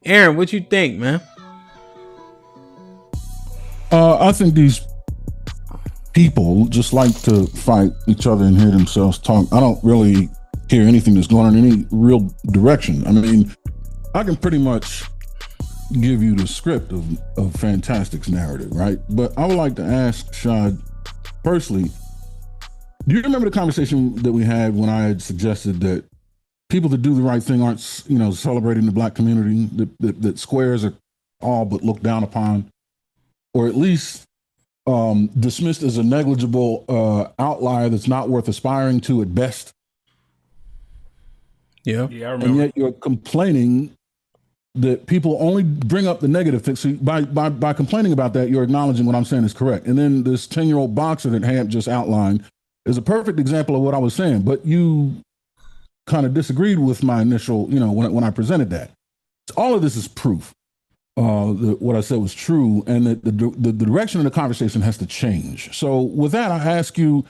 Aaron, what you think, man? I think these people just like to fight each other and hear themselves talk. I don't really hear anything that's going in any real direction. I mean, I can pretty much give you the script of Fantastic's narrative, right? But I would like to ask Shad, firstly, do you remember the conversation that we had when I had suggested that people that do the right thing aren't, celebrating the black community, that squares are all but looked down upon, or at least dismissed as a negligible outlier that's not worth aspiring to at best? Yeah. Yeah, I And remember. yet you're complaining that people only bring up the negative things. So by complaining about that, you're acknowledging what I'm saying is correct. And then this 10-year-old boxer that Hamp just outlined is a perfect example of what I was saying. But you kind of disagreed with my initial, when I presented that. All of this is proof that what I said was true, and that the direction of the conversation has to change. So with that, I ask you,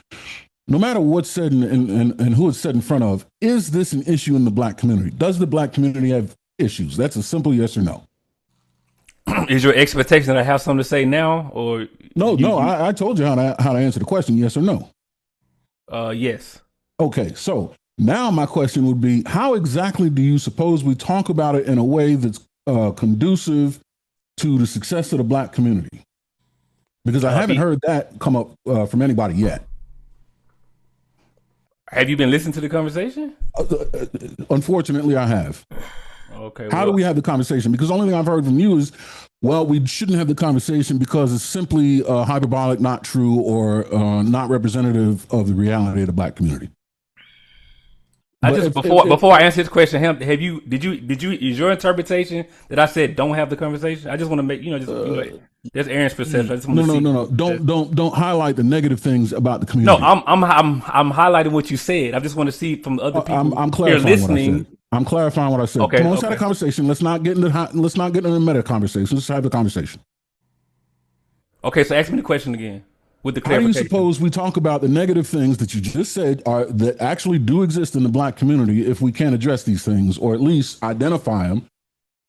no matter what's said and who it's said in front of, is this an issue in the black community? Does the black community have issues? That's a simple yes or no. Is your expectation that I have something to say now, or No. I told you how to answer the question, yes or no. Yes. Okay, so now my question would be, how exactly do you suppose we talk about it in a way that's conducive to the success of the black community? Because I haven't heard that come up from anybody yet. Have you been listening to the conversation? Unfortunately, I have. Okay. How do we have the conversation? Because the only thing I've heard from you is, well, we shouldn't have the conversation because it's simply hyperbolic, not true, or not representative of the reality of the black community. Before I answer this question, Hemp, is your interpretation that I said don't have the conversation? I just want to make that's Aaron's perception. I just want No. Don't highlight the negative things about the community. No, I'm highlighting what you said. I just want to see from the other people I'm here clarifying listening. what I said. I'm clarifying what I said. Okay, Come on, let's have a conversation. Let's not get into the meta conversation. Let's have the conversation. Okay, so ask me the question again with the How do you clarification. suppose we talk about the negative things that you just said are that actually do exist in the black community if we can't address these things, or at least identify them,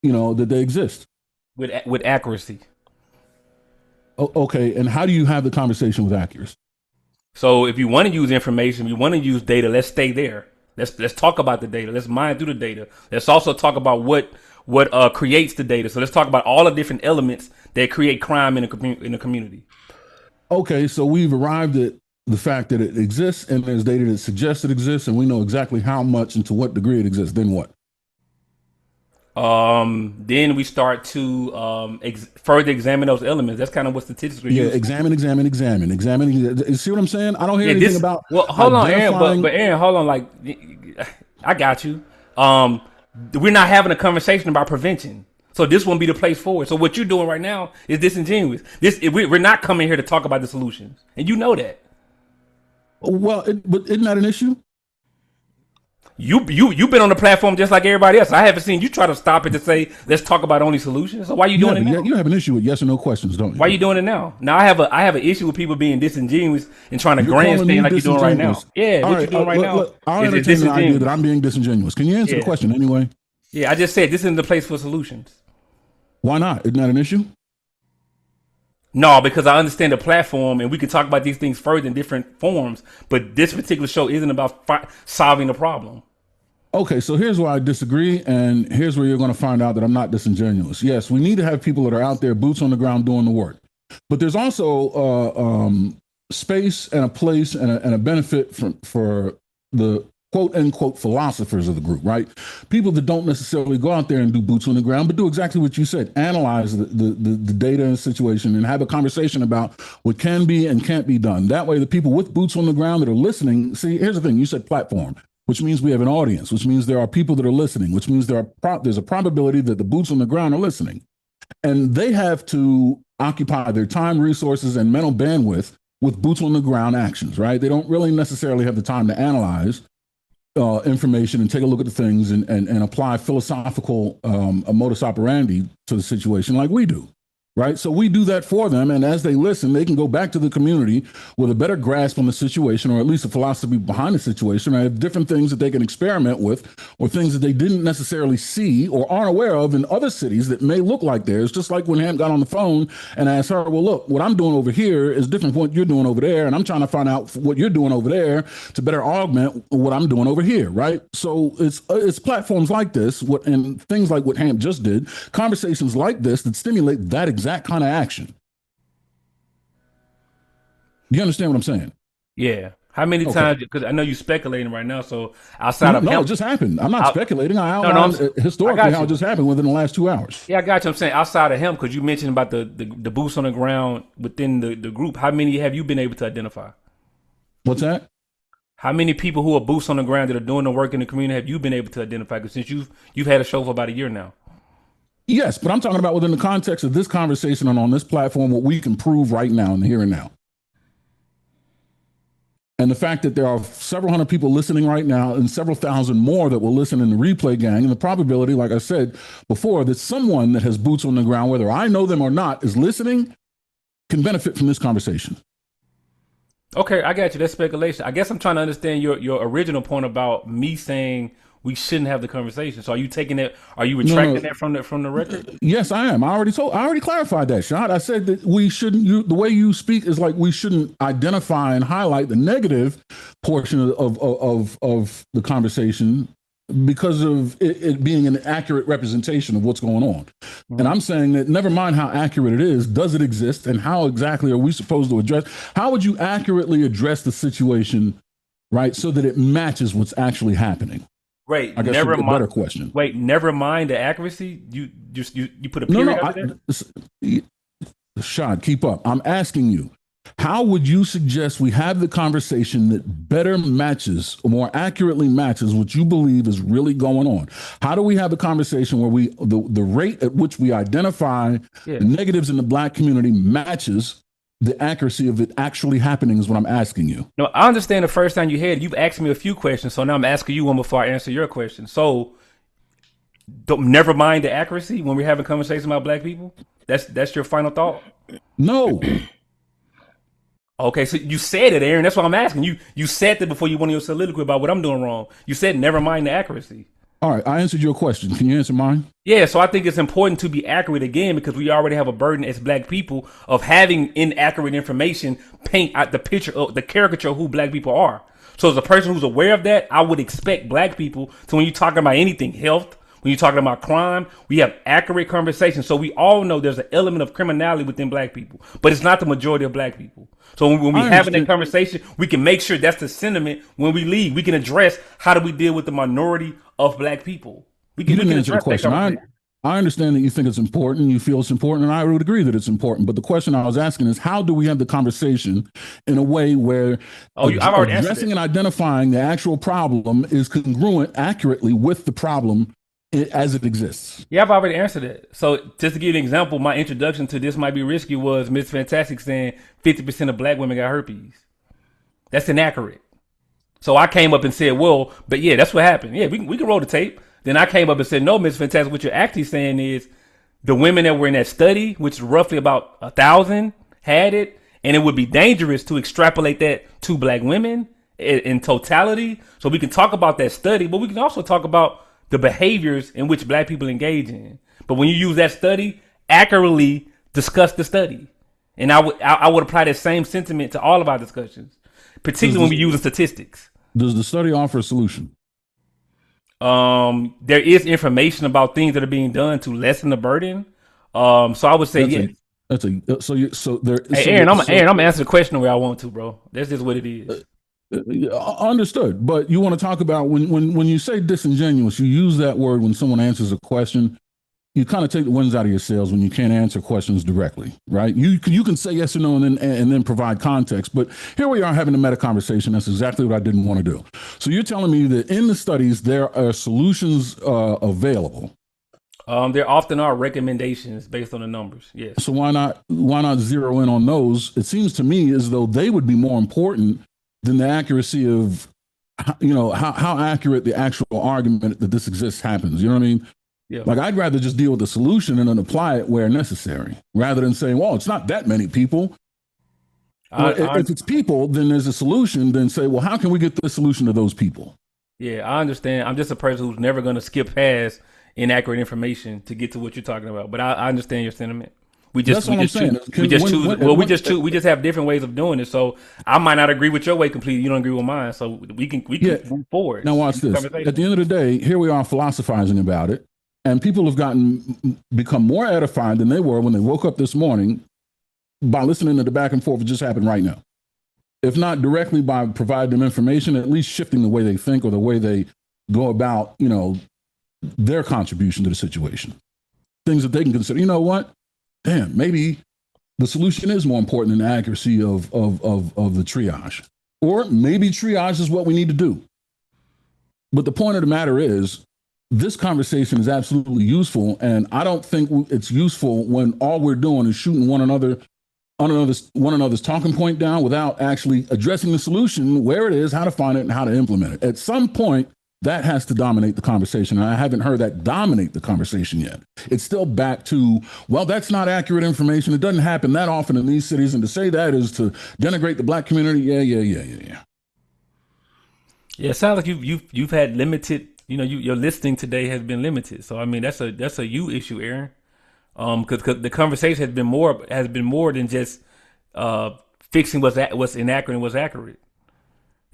that they exist? With accuracy. Okay, and how do you have the conversation with accuracy? So if you want to use information, you want to use data, let's stay there. Let's talk about the data. Let's mine through the data. Let's also talk about what creates the data. So let's talk about all the different elements that create crime in the community. Okay, so we've arrived at the fact that it exists, and there's data that suggests it exists, and we know exactly how much and to what degree it exists. Then what? Then we start to further examine those elements. That's kind of what statistics are Yeah, used. examine. You see what I'm saying? I don't hear anything about. Well, hold on, Aaron. But Aaron, hold on. Like, I got you. We're not having a conversation about prevention, so this won't be the place for it. So what you're doing right now is disingenuous. We're not coming here to talk about the solutions, and you know that. Well, but isn't that an issue? You've been on the platform just like everybody else. I haven't seen you try to stop it to say let's talk about only solutions. So why are you doing it now? You have an issue with yes or no questions, don't you? Why are you doing it now? Now I have an issue with people being disingenuous and trying to grandstand like you're doing right now. Yeah, what you're doing right now I'll is entertain the idea disingenuous. that I'm being disingenuous. Can you answer the question anyway? Yeah, I just said this isn't the place for solutions. Why not? Isn't that an issue? No, because I understand the platform and we can talk about these things further in different forms. But this particular show isn't about solving the problem. Okay, so here's where I disagree, and here's where you're going to find out that I'm not disingenuous. Yes, we need to have people that are out there, boots on the ground, doing the work. But there's also space and a place and a benefit for the quote unquote philosophers of the group, right? People that don't necessarily go out there and do boots on the ground, but do exactly what you said, analyze the data and situation and have a conversation about what can be and can't be done. That way, the people with boots on the ground that are listening, see, here's the thing, you said platform, which means we have an audience, which means there are people that are listening, which means there's a probability that the boots on the ground are listening. And they have to occupy their time, resources, and mental bandwidth with boots on the ground actions, right? They don't really necessarily have the time to analyze information and take a look at the things and apply philosophical a modus operandi to the situation like we do. right? So we do that for them. And as they listen, they can go back to the community with a better grasp on the situation, or at least a philosophy behind the situation. I have different things that they can experiment with, or things that they didn't necessarily see or aren't aware of in other cities that may look like theirs. Just like when Ham got on the phone and asked her, well, look, what I'm doing over here is different from what you're doing over there. And I'm trying to find out what you're doing over there to better augment what I'm doing over here, right? So it's platforms like this and things like what Ham just did, conversations like this that stimulate that exact kind of action. You understand what I'm saying? Yeah. How many times? Because I know you're speculating right now. So outside of it just happened. I'm not speculating. I outlined historically how it just happened within the last 2 hours. Yeah, I got you. I'm saying outside of him, because you mentioned about the boots on the ground within the group. How many have you been able to identify? What's that? How many people who are boots on the ground that are doing the work in the community have you been able to identify? Because since you've had a show for about a year now. Yes, but I'm talking about within the context of this conversation and on this platform, what we can prove right now in the here and now. And the fact that there are several hundred people listening right now and several thousand more that will listen in the replay gang, and the probability, like I said before, that someone that has boots on the ground, whether I know them or not, is listening, can benefit from this conversation. Okay, I got you. That's speculation. I guess I'm trying to understand your original point about me saying we shouldn't have the conversation. So are you taking it? Are you retracting that from the record? Yes, I am. I already clarified that, Shad. I said that we shouldn't. The way you speak is like we shouldn't identify and highlight the negative portion of the conversation because of it being an accurate representation of what's going on. Mm-hmm. And I'm saying that never mind how accurate it is, does it exist, and how exactly are we supposed to address? How would you accurately address the situation, right, so that it matches what's actually happening? Wait, I guess never mind. Better question. Wait, never mind the accuracy. You put a period. Shad, keep up. I'm asking you, how would you suggest we have the conversation that better matches, or more accurately matches, what you believe is really going on? How do we have a conversation where the rate at which we identify the negatives in the Black community matches the accuracy of it actually happening is what I'm asking you. No, I understand the first time you had it, you've asked me a few questions, so now I'm asking you one before I answer your question. So, never mind the accuracy when we're having conversations about Black people? That's your final thought? No. Okay, so you said it, Aaron. That's what I'm asking. You said that before you went on your soliloquy about what I'm doing wrong. You said never mind the accuracy. All right, I answered your question. Can you answer mine? Yeah, so I think it's important to be accurate again because we already have a burden as Black people of having inaccurate information paint out the picture of the caricature of who Black people are. So as a person who's aware of that, I would expect Black people to, when you're talking about anything, health, when you're talking about crime, we have accurate conversations. So we all know there's an element of criminality within Black people, but it's not the majority of Black people. So when we're having that conversation, we can make sure that's the sentiment when we leave. We can address how do we deal with the minority of Black people. We can answer the question. I understand that you think it's important, you feel it's important, and I would agree that it's important. But the question I was asking is, how do we have the conversation in a way where addressing and identifying the actual problem is congruent accurately with the problem as it exists? Yeah, I've already answered it. So just to give you an example, my introduction to This Might Be Risky was Miss Fantastic saying 50% of Black women got herpes. That's inaccurate. So I came up and said, well, but yeah, that's what happened. Yeah, we can roll the tape. Then I came up and said, no, Miss Fantastic, what you're actually saying is the women that were in that study, which is roughly about 1,000, had it, and it would be dangerous to extrapolate that to Black women in totality. So we can talk about that study, but we can also talk about the behaviors in which Black people engage in. But when you use that study, accurately discuss the study. And I would apply that same sentiment to all of our discussions, particularly when we use statistics. Does the study offer a solution? There is information about things that are being done to lessen the burden. So I would say yes. Aaron, I'm gonna answer the question the way I want to, bro. That's just what it is. Understood. But you want to talk about when you say disingenuous, you use that word when someone answers a question. You kind of take the winds out of your sails when you can't answer questions directly, right? You can say yes or no and then provide context. But here we are having a meta conversation. That's exactly what I didn't want to do. So you're telling me that in the studies there are solutions available. There often are recommendations based on the numbers. Yes. So why not zero in on those? It seems to me as though they would be more important than the accuracy of, how accurate the actual argument that this exists happens. You know what I mean? Yeah. Like, I'd rather just deal with the solution and then apply it where necessary, rather than saying, well, it's not that many people. If it's people, then there's a solution. Then say, well, how can we get the solution to those people? Yeah, I understand. I'm just a person who's never going to skip past inaccurate information to get to what you're talking about. But I understand your sentiment. We just choose. We just have different ways of doing it. So I might not agree with your way completely. You don't agree with mine. So we can move forward. Now watch this. At the end of the day, here we are philosophizing about it, and people have become more edified than they were when they woke up this morning by listening to the back and forth that just happened right now. If not directly by providing them information, at least shifting the way they think or the way they go about, their contribution to the situation. Things that they can consider. You know what? Damn, maybe the solution is more important than the accuracy of the triage. Or maybe triage is what we need to do. But the point of the matter is, this conversation is absolutely useful, and I don't think it's useful when all we're doing is shooting one another's talking point down without actually addressing the solution, where it is, how to find it, and how to implement it. At some point, that has to dominate the conversation. And I haven't heard that dominate the conversation yet. It's still back to, well, that's not accurate information. It doesn't happen that often in these cities. And to say that is to denigrate the black community. Yeah. Yeah, it sounds like you've had limited, your listening today has been limited. So I mean, that's a you issue, Aaron. Because the conversation has been more than just fixing what's inaccurate and what's accurate.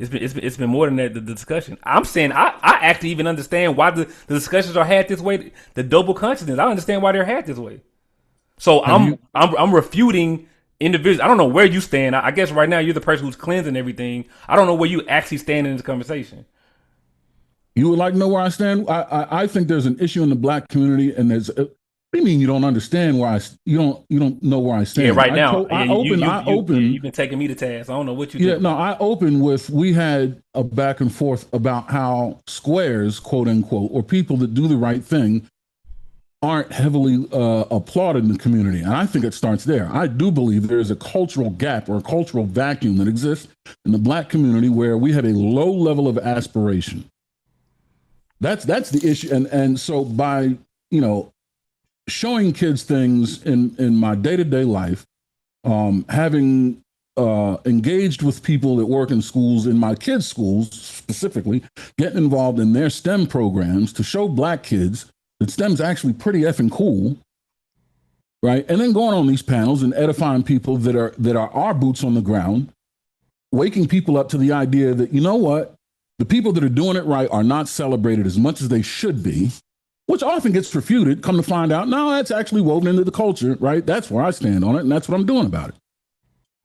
It's been more than that, the discussion. I'm saying I actually even understand why the discussions are had this way. The double consciousness, I understand why they're had this way. So I'm refuting individuals. I don't know where you stand. I guess right now you're the person who's cleansing everything. I don't know where you actually stand in this conversation. You would like to know where I stand? I think there's an issue in the black community, and there's. What do you mean you don't understand where you don't know where I stand? Yeah, right now. You've been taking me to task. I don't know what you. Yeah, no. I opened with, we had a back and forth about how squares, quote unquote, or people that do the right thing, aren't heavily applauded in the community, and I think it starts there. I do believe there is a cultural gap or a cultural vacuum that exists in the black community where we have a low level of aspiration. That's the issue, and so by showing kids things in my day-to-day life, having engaged with people that work in schools, in my kids' schools specifically, getting involved in their STEM programs to show black kids that STEM's actually pretty effing cool, right? And then going on these panels and edifying people that are our boots on the ground, waking people up to the idea that, you know what, the people that are doing it right are not celebrated as much as they should be, which often gets refuted. Come to find out, no, that's actually woven into the culture, right? That's where I stand on it, and that's what I'm doing about it.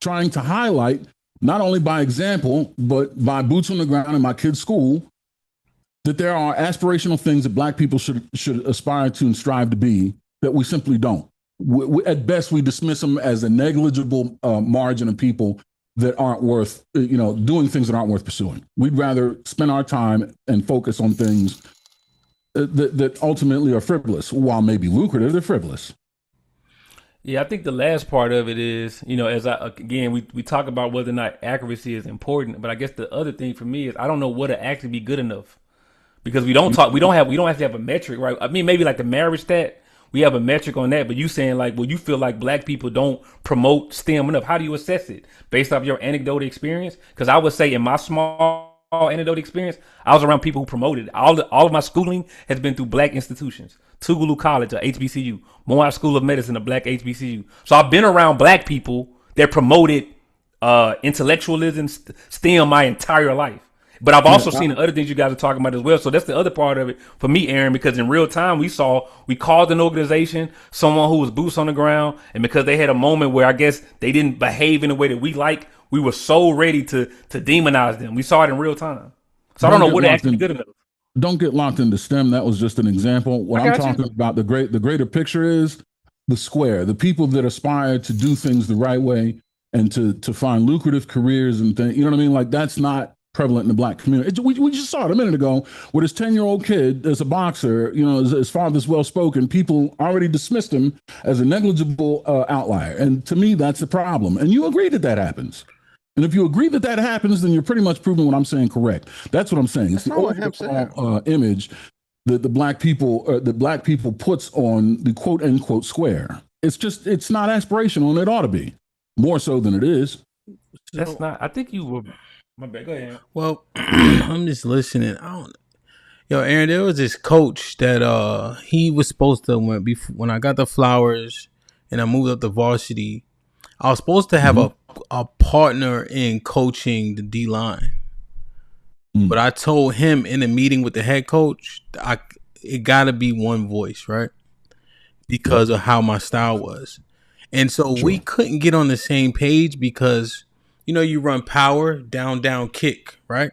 Trying to highlight, not only by example, but by boots on the ground in my kids' school, that there are aspirational things that black people should aspire to and strive to be that we simply don't. At best, we dismiss them as a negligible margin of people that aren't worth, doing things that aren't worth pursuing. We'd rather spend our time and focus on things that ultimately are frivolous. While maybe lucrative, they're frivolous. Yeah, I think the last part of it is, we talk about whether or not accuracy is important, but I guess the other thing for me is I don't know what to actually be good enough, because we don't actually have a metric, right? I mean, maybe like the marriage stat, we have a metric on that, but you saying like, well, you feel like black people don't promote STEM enough. How do you assess it based off your anecdotal experience? Because I would say in my small anecdotal experience, I was around people who promoted. All of my schooling has been through black institutions. Tougaloo College, a HBCU. Morehouse School of Medicine, a black HBCU. So I've been around black people that promoted intellectualism, STEM my entire life. But I've also seen the other things you guys are talking about as well. So that's the other part of it for me, Aaron, because in real time we called an organization, someone who was boots on the ground, and because they had a moment where I guess they didn't behave in the way that we like, we were so ready to demonize them. We saw it in real time. So I don't know what actually good enough. Don't get locked into STEM. That was just an example. What I'm talking about, the greater picture is the square, the people that aspire to do things the right way and to find lucrative careers and things. You know what I mean? Like, that's not prevalent in the black community. We just saw it a minute ago with this 10-year-old kid as a boxer, his father's well-spoken. People already dismissed him as a negligible outlier. And to me, that's the problem. And you agree that happens. And if you agree that happens, then you're pretty much proving what I'm saying correct. That's what I'm saying. It's the overall image the black people puts on the quote unquote square. It's not aspirational, and it ought to be more so than it is. That's not. I think you were. My bad. Go ahead. Well, I'm just listening. I don't. Yo, Aaron, there was this coach that he was supposed to when I got the Flowers and I moved up to varsity. I was supposed to have a partner in coaching the D line. But I told him in a meeting with the head coach, it got to be one voice, right? Because of how my style was. And so we couldn't get on the same page because, you run power, down, kick, right?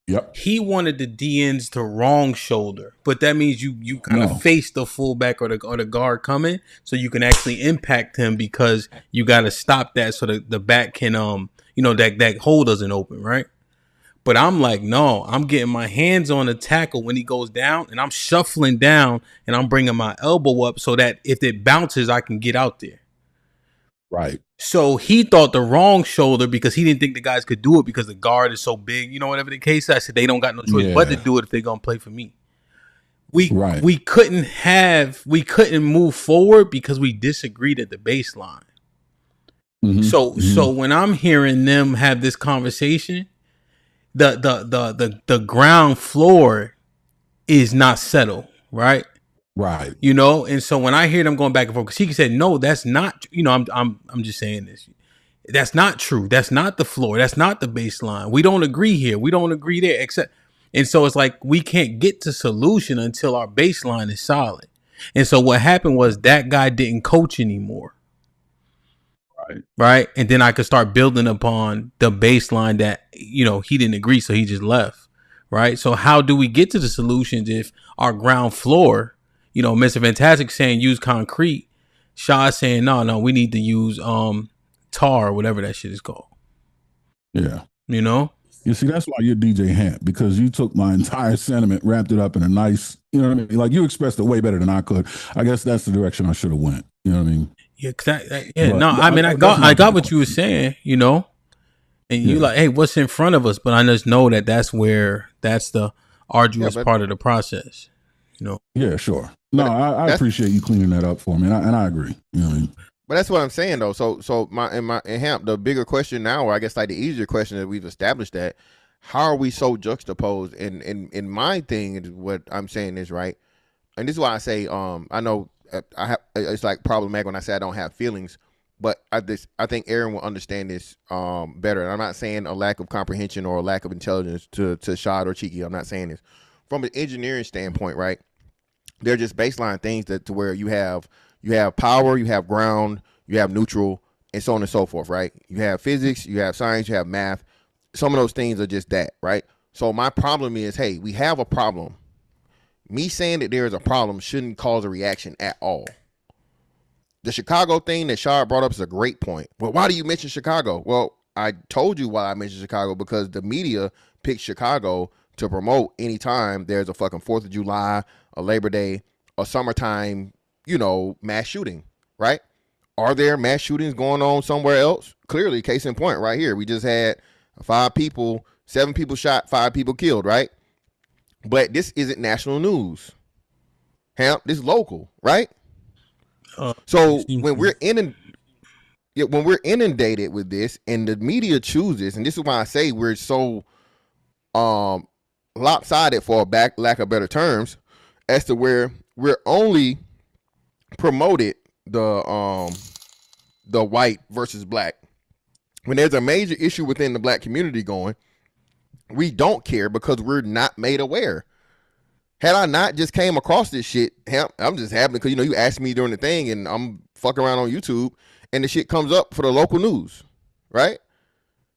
Yep. He wanted the DNs to wrong shoulder, but that means you kind of face the fullback or the guard coming, so you can actually impact him because you got to stop that so the back can that hole doesn't open, right? But I'm like, no, I'm getting my hands on the tackle when he goes down, and I'm shuffling down, and I'm bringing my elbow up so that if it bounces, I can get out there. Right. So he thought the wrong shoulder because he didn't think the guys could do it because the guard is so big, whatever the case. I said they don't got no choice but to do it if they're gonna play for me. We couldn't move forward because we disagreed at the baseline. So when I'm hearing them have this conversation, the ground floor is not settled, right? Right. And so when I hear them going back and forth, because he said, no, that's not, I'm just saying this. That's not true. That's not the floor. That's not the baseline. We don't agree here. We don't agree there, and so it's like we can't get to solution until our baseline is solid. And so what happened was that guy didn't coach anymore. Right. And then I could start building upon the baseline that, he didn't agree. So he just left. Right. So how do we get to the solutions if our ground floor, Mr. Fantastic saying use concrete, Shaw saying, no, we need to use tar or whatever that shit is called. Yeah. You see, that's why you're DJ HAMP, because you took my entire sentiment, wrapped it up in a nice, like you expressed it way better than I could. I guess that's the direction I should have went. You know what I mean? Yeah, I got what you were saying, and you like, hey, what's in front of us? But I just know that's the arduous part of the process, Yeah, sure. No, I appreciate you cleaning that up for me, and I agree. You know what I mean? But that's what I'm saying though. So in HAMP, the bigger question now, or I guess like the easier question that we've established, that how are we so juxtaposed? And my thing is, what I'm saying is right, and this is why I say I know it's like problematic when I say I don't have feelings, but I think Aaron will understand this better. And I'm not saying a lack of comprehension or a lack of intelligence to Shad or Cheeky. I'm not saying this from an engineering standpoint, right? They're just baseline things to where you have power, you have ground, you have neutral, and so on and so forth, right? You have physics, you have science, you have math. Some of those things are just that, right? So my problem is, hey, we have a problem. Me saying that there is a problem shouldn't cause a reaction at all. The Chicago thing that Shard brought up is a great point. Well, why do you mention Chicago? Well, I told you why I mentioned Chicago, because the media picks Chicago to promote anytime there's a fucking 4th of July, a Labor Day, a summertime, mass shooting, right? Are there mass shootings going on somewhere else? Clearly, case in point right here. We just had 7 people shot, 5 people killed, right? But this isn't national news. HAMP, this is local, right? So when we're inundated with this and the media chooses, and this is why I say we're so lopsided, for lack of better terms, as to where we're only promoted the white versus black. When there's a major issue within the black community going, we don't care because we're not made aware. Had I not just came across this shit, I'm just happy because, you asked me during the thing and I'm fucking around on YouTube and the shit comes up for the local news, right?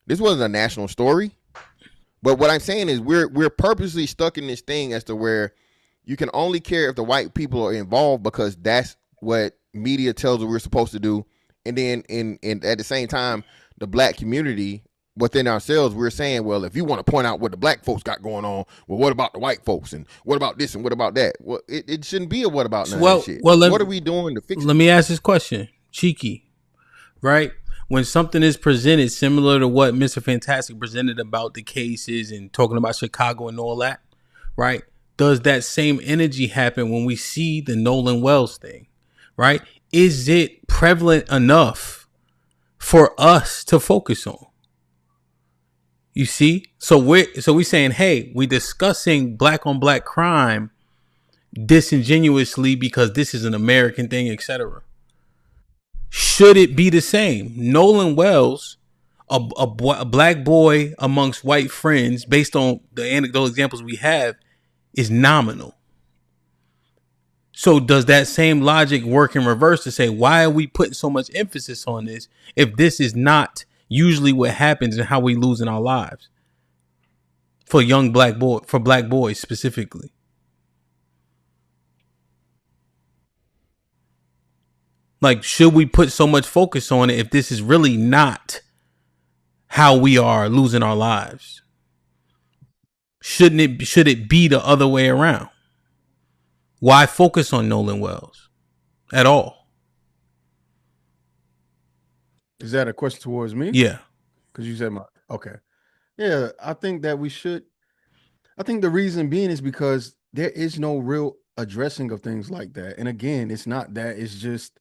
This wasn't a national story. But what I'm saying is we're purposely stuck in this thing as to where you can only care if the white people are involved because that's what media tells us we're supposed to do. And then in at the same time, the black community within ourselves, we're saying, well, if you want to point out what the black folks got going on, well, what about the white folks? And what about this? And what about that? Well, it shouldn't be a what about none of that shit. Well, what are we doing to fix it? Let me ask this question. Cheeky, right? When something is presented similar to what Mr. Fantastic presented about the cases and talking about Chicago and all that, right? does that same energy happen when we see the Nolan Wells thing, right? Is it prevalent enough for us to focus on? You see? So we're saying, hey, we discussing black on black crime disingenuously because this is an American thing, etc. Should it be the same? Nolan Wells, a black boy amongst white friends, based on the anecdotal examples we have, is nominal. So does that same logic work in reverse to say, why are we putting so much emphasis on this if this is not usually what happens and how we lose in our lives for black boys specifically? Like, should we put so much focus on it if this is really not how we are losing our lives? Should it be the other way around? Why focus on Nolan Wells at all? Is that a question towards me? Yeah. Because you said okay. Yeah, I think that we should. I think the reason being is because there is no real addressing of things like that. And again, it's not that, it's just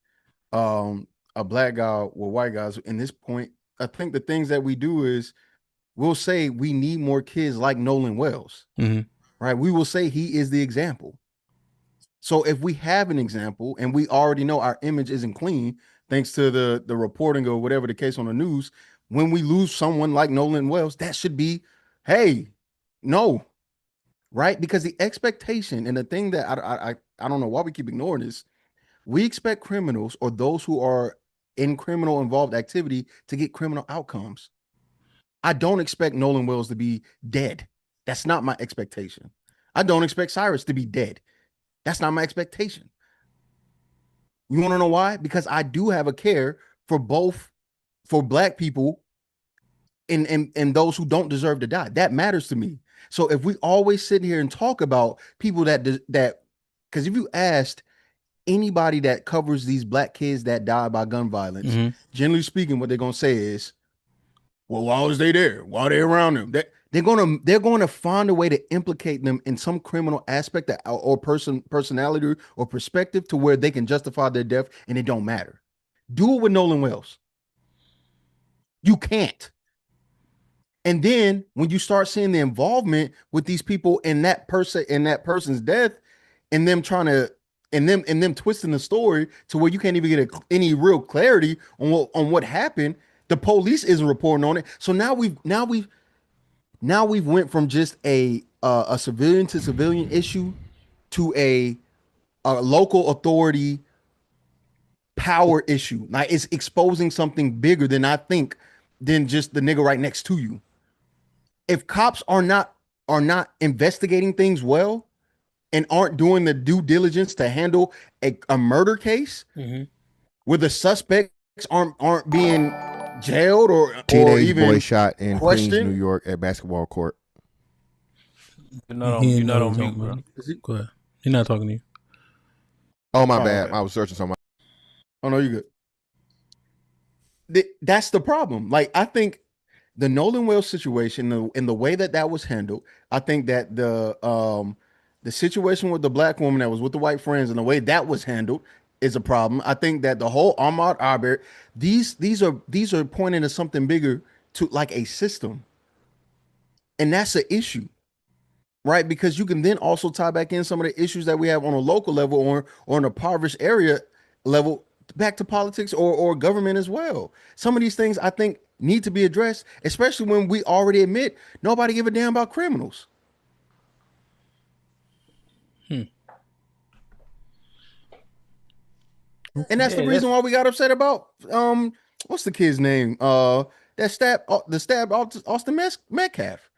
a black guy with white guys. In this point, I think the things that we do is we'll say we need more kids like Nolan Wells, right? We will say he is the example. So if we have an example and we already know our image isn't clean, thanks to the reporting or whatever the case on the news, when we lose someone like Nolan Wells, that should be, hey, no, right? Because the expectation and the thing that I don't know why we keep ignoring this, we expect criminals or those who are in criminal involved activity to get criminal outcomes. I don't expect Nolan Wells to be dead. That's not my expectation. I don't expect Cyrus to be dead. That's not my expectation. You want to know why? Because I do have a care for black people and those who don't deserve to die. That matters to me. So if we always sit here and talk about people that because if you asked anybody that covers these black kids that die by gun violence, generally speaking, what they're going to say is, well, why was they there? Why are they around them? They're going to find a way to implicate them in some criminal aspect or personality or perspective to where they can justify their death and it don't matter. Do it with Nolan Wells. You can't. And then when you start seeing the involvement with these people in that person's death, and them trying to and them twisting the story to where you can't even get any real clarity on what happened. The police isn't reporting on it. So now we've went from just a civilian to civilian issue to a local authority power issue. Like, it's exposing something bigger than just the nigga right next to you. If cops are not investigating things well and aren't doing the due diligence to handle a murder case where the suspects aren't being jailed or even boy shot in questioned. Queens, New York at basketball court. You're not on mute, bro. Go ahead. He's not talking to you. Oh, my bad. Okay. I was searching somebody. Oh, no, you're good. That's the problem. Like, I think the Nolan Wells situation and the way that was handled, I think that the situation with the black woman that was with the white friends and the way that was handled is a problem. I think that the whole Ahmaud Arbery, these are pointing to something bigger, to like a system. And that's an issue, right? Because you can then also tie back in some of the issues that we have on a local level or an impoverished area level back to politics or government as well. Some of these things I think need to be addressed, especially when we already admit nobody give a damn about criminals. And that's the reason why we got upset about what's the kid's name? That stabbed Austin Metcalf.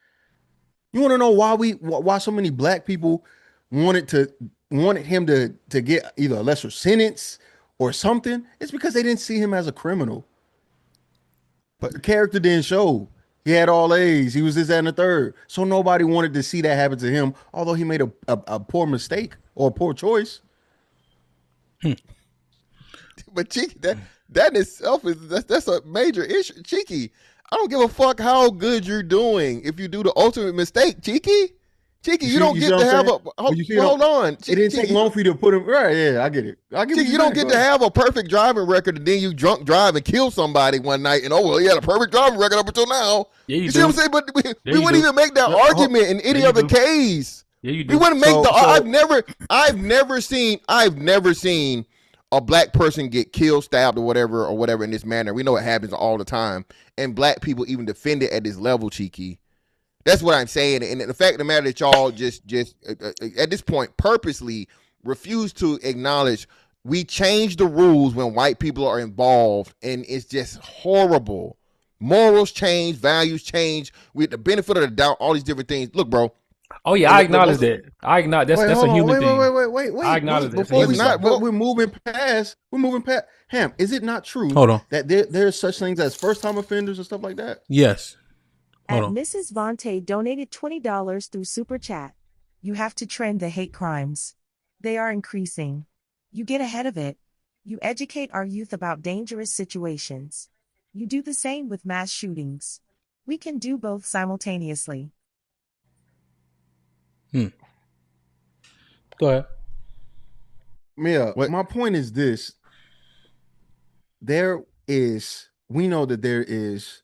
You want to know why so many black people wanted him to get either a lesser sentence or something? It's because they didn't see him as a criminal. But the character didn't show. He had all A's. He was this, that, and the third. So nobody wanted to see that happen to him, although he made a poor mistake or a poor choice. But Cheeky, that itself that's a major issue. Cheeky, I don't give a fuck how good you're doing if you do the ultimate mistake, Cheeky. Cheeky, you don't get to have a hold on. It didn't take long for you to put him right. Yeah, I get it. I get Cheeky, you don't get to have a perfect driving record and then you drunk drive and kill somebody one night and he had a perfect driving record up until now. Yeah, you see what I'm saying? But we wouldn't even make that argument in any other case. Yeah, you do. We wouldn't make I've never seen a black person get killed, stabbed, or whatever in this manner. We know it happens all the time, and black people even defend it at this level, Cheeky. That's what I'm saying, and the fact of the matter that y'all just at this point purposely refuse to acknowledge we change the rules when white people are involved, and it's just horrible. Morals change, values change, with the benefit of the doubt, all these different things. Look, bro. Oh yeah, I acknowledge that. I acknowledge that's a human thing. Wait. I acknowledge that. Before we start, we're moving past. Ham, is it not true? Hold on. That there's such things as first time offenders and stuff like that? Yes. Mrs. Vontae donated $20 through Super Chat. You have to trend the hate crimes. They are increasing. You get ahead of it. You educate our youth about dangerous situations. You do the same with mass shootings. We can do both simultaneously. Go ahead. Yeah, my point is this. We know that there is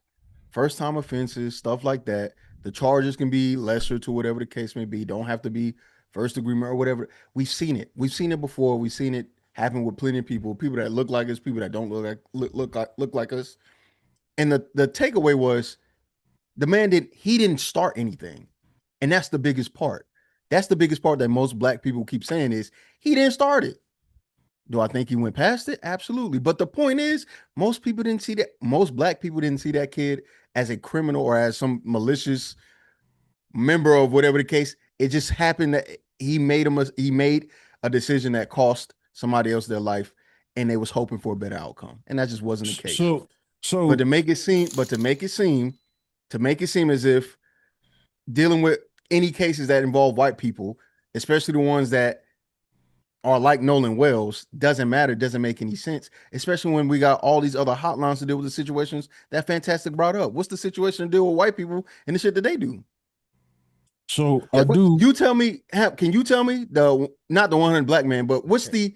first time offenses, stuff like that. The charges can be lesser to whatever the case may be. Don't have to be first degree murder or whatever. We've seen it. We've seen it before. We've seen it happen with plenty of people that look like us, people that don't look like us. And the takeaway was the man didn't start anything. And that's the biggest part. That's the biggest part that most black people keep saying is he didn't start it. Do I think he went past it? Absolutely. But the point is, most people didn't see that. Most black people didn't see that kid as a criminal or as some malicious member of whatever the case. It just happened that he made a decision that cost somebody else their life, and they was hoping for a better outcome, and that just wasn't the case. So, but to make it seem as if dealing with any cases that involve white people, especially the ones that are like Nolan Wells, doesn't matter, doesn't make any sense, especially when we got all these other hotlines to deal with the situations that Fantastic brought up. What's the situation to deal with white people and the shit that they do? So you tell me, can you tell me not the 100 black man, but what's the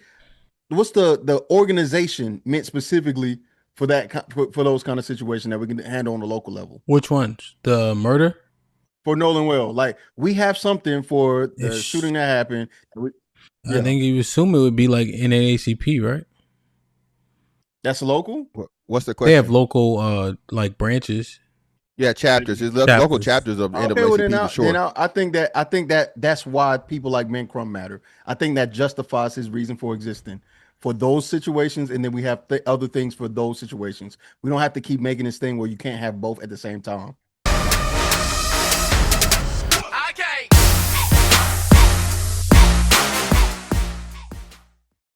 organization meant specifically for those kind of situations that we can handle on a local level? Which ones? The murder? For Nolan Wells. Like, we have something for the shooting that happened. I think you assume it would be like NAACP, right? That's local? What's the question? They have local like branches. Yeah, chapters. There's local chapters of NAACP for sure. I think that that's why people like Ben Crumb matter. I think that justifies his reason for existing for those situations, and then we have other things for those situations. We don't have to keep making this thing where you can't have both at the same time.